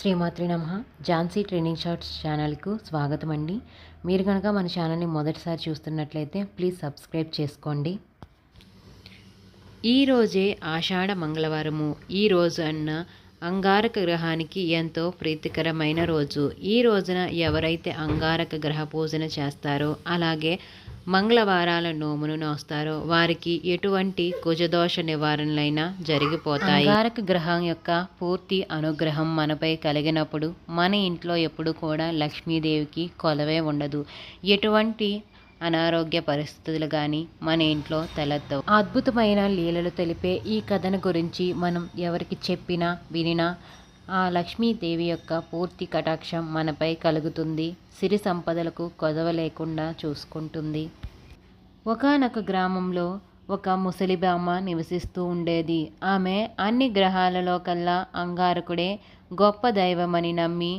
శ్రీమాత్రి నమః. Jhansi training shorts ఛానల్కు స్వాగతం అండి. మీరు కనుక మన ఛానల్ని మొదటిసారి చూస్తున్నట్లయితే ప్లీజ్ సబ్స్క్రైబ్ చేసుకోండి. ఈరోజే ఆషాఢ మంగళవారము. ఈ రోజు అన్న అంగారక గ్రహానికి ఎంతో ప్రీతికరమైన రోజు. ఈ రోజున ఎవరైతే అంగారక గ్రహ పూజన చేస్తారో, అలాగే మంగళవారాల నోమును నోస్తారో వారికి ఎటువంటి కుజదోష నివారణలైనా జరిగిపోతాయి. అంగారక గ్రహం యొక్క పూర్తి అనుగ్రహం మనపై కలిగినప్పుడు మన ఇంట్లో ఎప్పుడు కూడా లక్ష్మీదేవికి కొలవే ఉండదు. ఎటువంటి అనారోగ్య పరిస్థితులు కానీ మన ఇంట్లో తలెత్తవు. అద్భుతమైన లీలలు తెలిపే ఈ కథను గురించి మనం ఎవరికి చెప్పినా వినినా ఆ లక్ష్మీదేవి యొక్క పూర్తి కటాక్షం మనపై కలుగుతుంది. సిరి సంపదలకు కొదవ లేకుండా చూసుకుంటుంది. ఒకానొక గ్రామంలో ఒక ముసలిబామ్మ నివసిస్తూ ఉండేది. ఆమె అన్ని గ్రహాలలో కల్లా అంగారకుడే గొప్ప దైవమని నమ్మి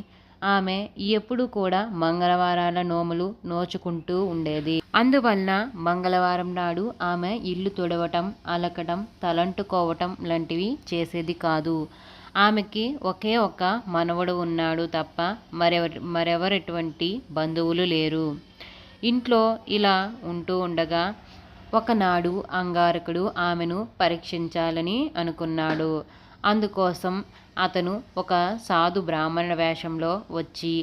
ఆమె ఎప్పుడు కూడా మంగళవారాల నోములు నోచుకుంటూ ఉండేది. అందువల్ల మంగళవారం నాడు ఆమె ఇల్లు తుడవటం, అలకటం, తలంటుకోవటం లాంటివి చేసేది కాదు. ఆమెకి ఒకే ఒక మనవడు ఉన్నాడు తప్ప మరెవరెటువంటి బంధువులు లేరు. ఇంట్లో ఇలా ఉంటూ ఉండగా ఒకనాడు అంగారకుడు ఆమెను పరీక్షించాలని అనుకున్నాడు. అందుకోసం అతను ఒక సాధు బ్రాహ్మణ వేషంలో వచ్చి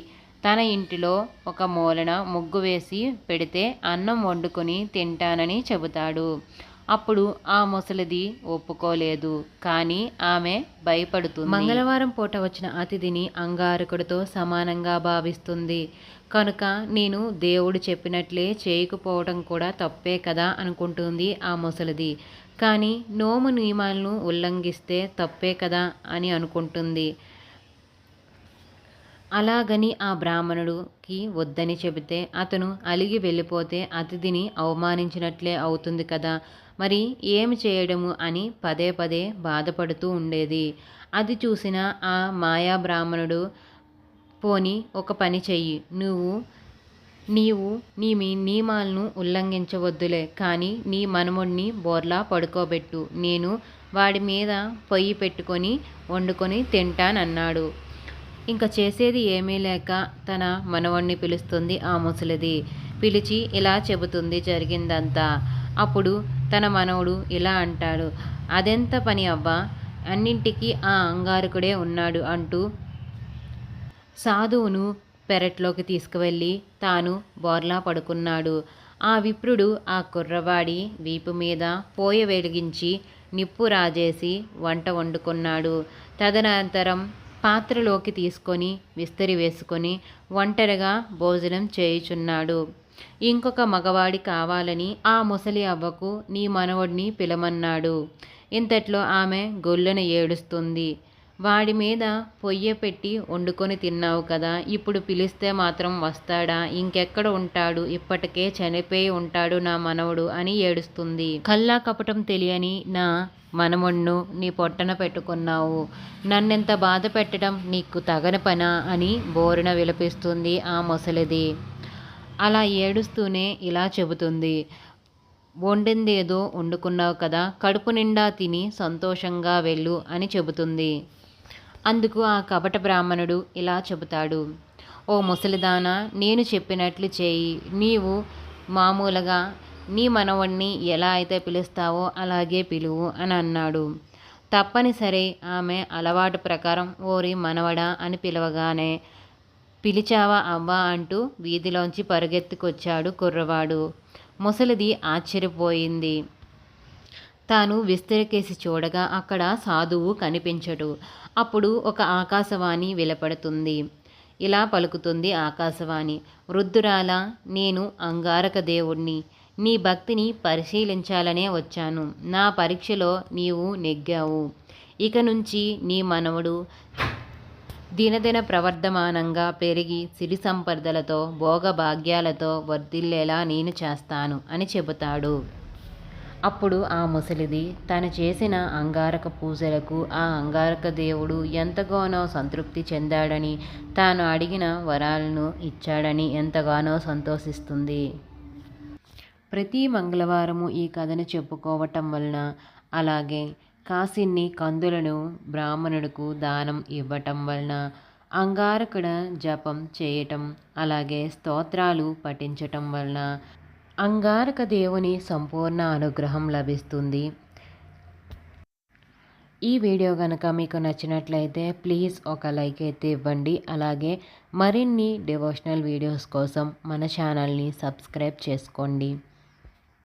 తన ఇంటిలో ఒక మూలన ముగ్గు వేసి పెడితే అన్నం వండుకొని తింటానని చెబుతాడు. అప్పుడు ఆ ముసలిది ఒప్పుకోలేదు. కానీ ఆమె భయపడుతుంది. మంగళవారం పూట వచ్చిన అతిథిని అంగారకుడితో సమానంగా భావిస్తుంది. కనుక నేను దేవుడు చెప్పినట్లే చేయకపోవడం కూడా తప్పే కదా అనుకుంటుంది ఆ ముసలిది. కానీ నోము నియమాలను ఉల్లంఘిస్తే తప్పే కదా అని అనుకుంటుంది. అలాగని ఆ బ్రాహ్మణుడికి వద్దని చెబితే అతను అలిగి వెళ్ళిపోతే అతిథిని అవమానించినట్లే అవుతుంది కదా, మరి ఏమి చేయడము అని పదే పదే బాధపడుతూ ఉండేది. అది చూసిన ఆ మాయా బ్రాహ్మణుడు, పోని ఒక పని చెయ్యి, నీవు నీ నియమాలను ఉల్లంఘించవద్దులే, కానీ నీ మనముడిని బోర్లా పడుకోబెట్టు, నేను వాడి మీద పొయ్యి పెట్టుకొని వండుకొని తింటానన్నాడు. ఇంకా చేసేది ఏమీ లేక తన మనవణ్ణి పిలుస్తుంది ఆ ముసలిది. పిలిచి ఇలా చెబుతుంది జరిగిందంతా. అప్పుడు తన మనవడు ఇలా అంటాడు, అదెంత పని అవ్వా, అన్నింటికీ ఆ అంగారకుడే ఉన్నాడు అంటూ సాధువును పెరట్లోకి తీసుకువెళ్ళి తాను బోర్లా పడుకున్నాడు. ఆ విప్రుడు ఆ కుర్రవాడి వీపు మీద పోయ వెలిగించి నిప్పు రాజేసి వంట వండుకున్నాడు. తదనంతరం పాత్రలోకి తీసుకొని విస్తరి వేసుకొని ఒంటరిగా భోజనం చేయుచున్నాడు. ఇంకొక మగవాడి కావాలని ఆ ముసలి అవ్వకు నీ మనవడిని పిలమన్నాడు. ఇంతట్లో ఆమె గొల్లున ఏడుస్తుంది. వాడి మీద పొయ్య పెట్టి వండుకొని తిన్నావు కదా, ఇప్పుడు పిలిస్తే మాత్రం వస్తాడా, ఇంకెక్కడ ఉంటాడు, ఇప్పటికే చనిపోయి ఉంటాడు నా మనవడు అని ఏడుస్తుంది. కల్లా కపటం తెలియని నా మనవణ్ణు నీ పొట్టన పెట్టుకున్నావు, నన్నెంత బాధ పెట్టడం నీకు తగని పనా అని బోరున విలపిస్తుంది ఆ ముసలిది. అలా ఏడుస్తూనే ఇలా చెబుతుంది, వండిందేదో వండుకున్నావు కదా, కడుపు నిండా తిని సంతోషంగా వెళ్ళు అని చెబుతుంది. అందుకు ఆ కపట బ్రాహ్మణుడు ఇలా చెబుతాడు, ఓ ముసలిదానా, నేను చెప్పినట్లు చేయి, నీవు మామూలుగా నీ మనవణ్ణి ఎలా అయితే పిలుస్తావో అలాగే పిలువు అని అన్నాడు. తప్పనిసరి ఆమె అలవాటు ప్రకారం ఓరి మనవడా అని పిలవగానే పిలిచావా అవ్వా అంటూ వీధిలోంచి పరుగెత్తుకొచ్చాడు కుర్రవాడు. ముసలిది ఆశ్చర్యపోయింది. తాను విస్తరికేసి చూడగా అక్కడ సాధువు కనిపించడు. అప్పుడు ఒక ఆకాశవాణి విలపడుతుంది. ఇలా పలుకుతుంది ఆకాశవాణి, వృద్ధురాలా, నేను అంగారక దేవుణ్ణి, నీ భక్తిని పరిశీలించాలనే వచ్చాను. నా పరీక్షలో నీవు నెగ్గావు. ఇక నుంచి నీ మనవడు దినదిన ప్రవర్ధమానంగా పెరిగి సిరి సంపదలతో భోగభాగ్యాలతో వర్ధిల్లేలా నేను చేస్తాను అని చెబుతాడు. అప్పుడు ఆ ముసలిది తను చేసిన అంగారక పూజలకు ఆ అంగారక దేవుడు ఎంతగానో సంతృప్తి చెందాడని, తాను అడిగిన వరాలను ఇచ్చాడని ఎంతగానో సంతోషిస్తుంది. ప్రతి మంగళవారము ఈ కథను చెప్పుకోవటం వలన, అలాగే కాసిన్ని కందులను బ్రాహ్మణుడికి దానం ఇవ్వటం వలన అంగారకుడ జపం చేయటం అలాగే స్తోత్రాలు పఠించటం వలన అంగారక దేవుని సంపూర్ణ అనుగ్రహం లభిస్తుంది. ఈ వీడియో కనుక మీకు నచ్చినట్లయితే ప్లీజ్ ఒక లైక్ అయితే ఇవ్వండి. అలాగే మరిన్ని డివోషనల్ వీడియోస్ కోసం మన ఛానల్ని సబ్స్క్రైబ్ చేసుకోండి.